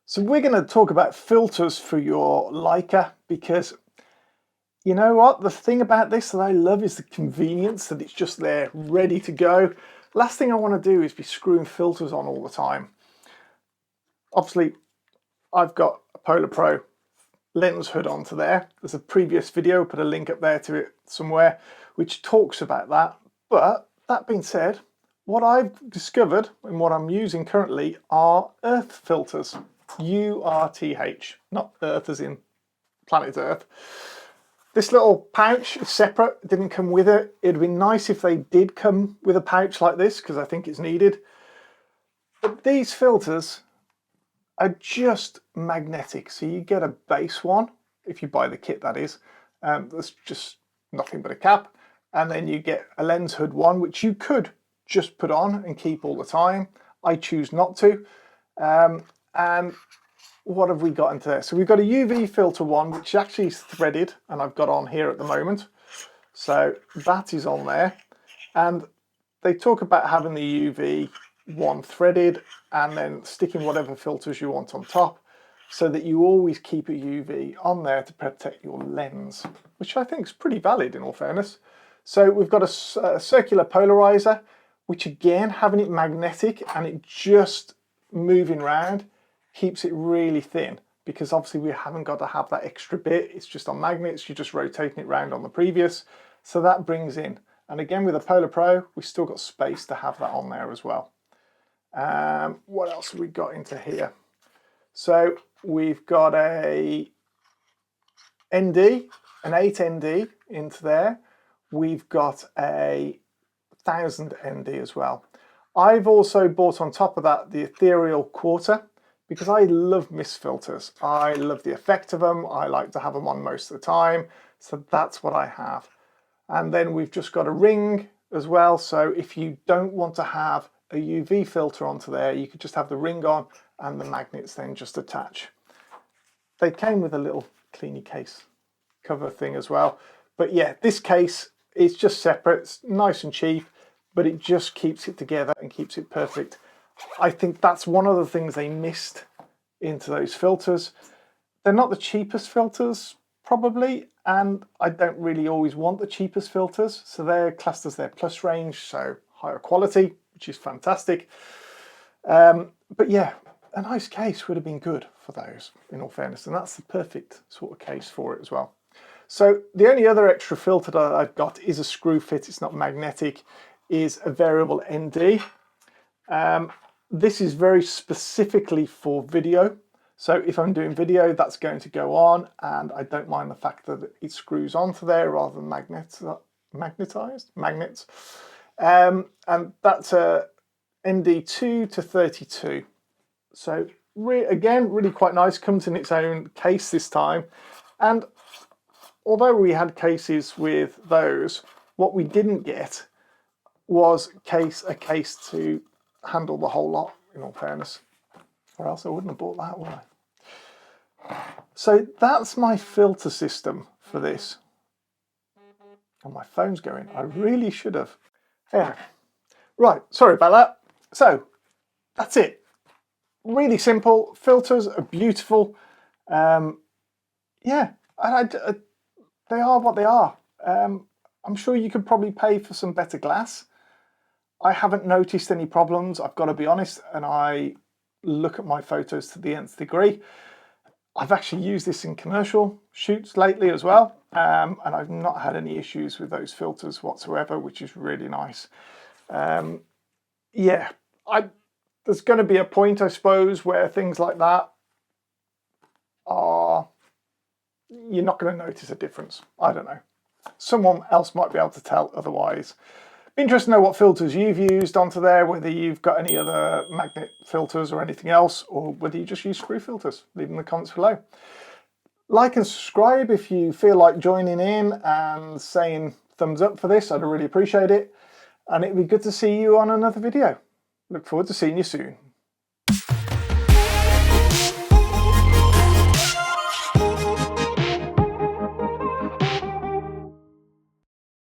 So we're going to talk about filters for your Leica, because you know what? The thing about this that I love is the convenience that it's just there, ready to go. Last thing I want to do is be screwing filters on all the time. Obviously, I've got a Polar Pro lens hood onto there. There's a previous video, put a link up there to it somewhere, which talks about that. But that being said, what I've discovered and what I'm using currently are earth filters. URTH, not Earth as in planet Earth. This little pouch is separate, it didn't come with it. It'd be nice if they did come with a pouch like this, because I think it's needed. But these filters are just magnetic. So you get a base one, if you buy the kit that is. That's just nothing but a cap. And then you get a lens hood one, which you could just put on and keep all the time. I choose not to. And what have we got into there? So we've got a UV filter one, which actually is threaded, and I've got on here at the moment. So that is on there. And they talk about having the UV one threaded and then sticking whatever filters you want on top, so that you always keep a UV on there to protect your lens, which I think is pretty valid in all fairness. So we've got a circular polarizer, which again, having it magnetic and it just moving around keeps it really thin, because obviously we haven't got to have that extra bit. It's just on magnets, you're just rotating it round on the previous. So that brings in, and again with a Polar Pro, we've still got space to have that on there as well. What else have we got into here? So we've got a ND, an 8 ND into there. We've got a 1000 ND as well. I've also bought on top of that the ethereal quarter, because I love mist filters. I love the effect of them. I like to have them on most of the time. So that's what I have. And then we've just got a ring as well. So if you don't want to have a UV filter onto there, you could just have the ring on and the magnets then just attach. They came with a little cleany case cover thing as well. But yeah, this case is just separate. It's nice and cheap, but it just keeps it together and keeps it perfect. I think that's one of the things they missed into those filters. They're not the cheapest filters, probably, and I don't really always want the cheapest filters. So they're classed as their plus range, so higher quality, which is fantastic. But yeah, a nice case would have been good for those, in all fairness, and that's the perfect sort of case for it as well. So the only other extra filter that I've got is a screw fit. It's not magnetic, is a variable ND. This is very specifically for video. So if I'm doing video, that's going to go on, and I don't mind the fact that it screws onto there rather than magnetized magnets. And that's a ND2 to 32. So again, really quite nice. Comes in its own case this time. And although we had cases with those, what we didn't get was a case to handle the whole lot, in all fairness, or else I wouldn't have bought that, would I? So that's my filter system for this. And my phone's going. I really should have. Yeah. Right, sorry about that. So that's it. Really simple. Filters are beautiful. Yeah, they are what they are. I'm sure you could probably pay for some better glass. I haven't noticed any problems, I've got to be honest, and I look at my photos to the nth degree. I've actually used this in commercial shoots lately as well, and I've not had any issues with those filters whatsoever, which is really nice. Yeah, there's going to be a point, I suppose, where things like that are, you're not going to notice a difference. I don't know. Someone else might be able to tell otherwise. Interested to know what filters you've used onto there, whether you've got any other magnet filters or anything else, or whether you just use screw filters. Leave in the comments below. Like and subscribe if you feel like joining in and saying thumbs up for this. I'd really appreciate it. And it'd be good to see you on another video. Look forward to seeing you soon.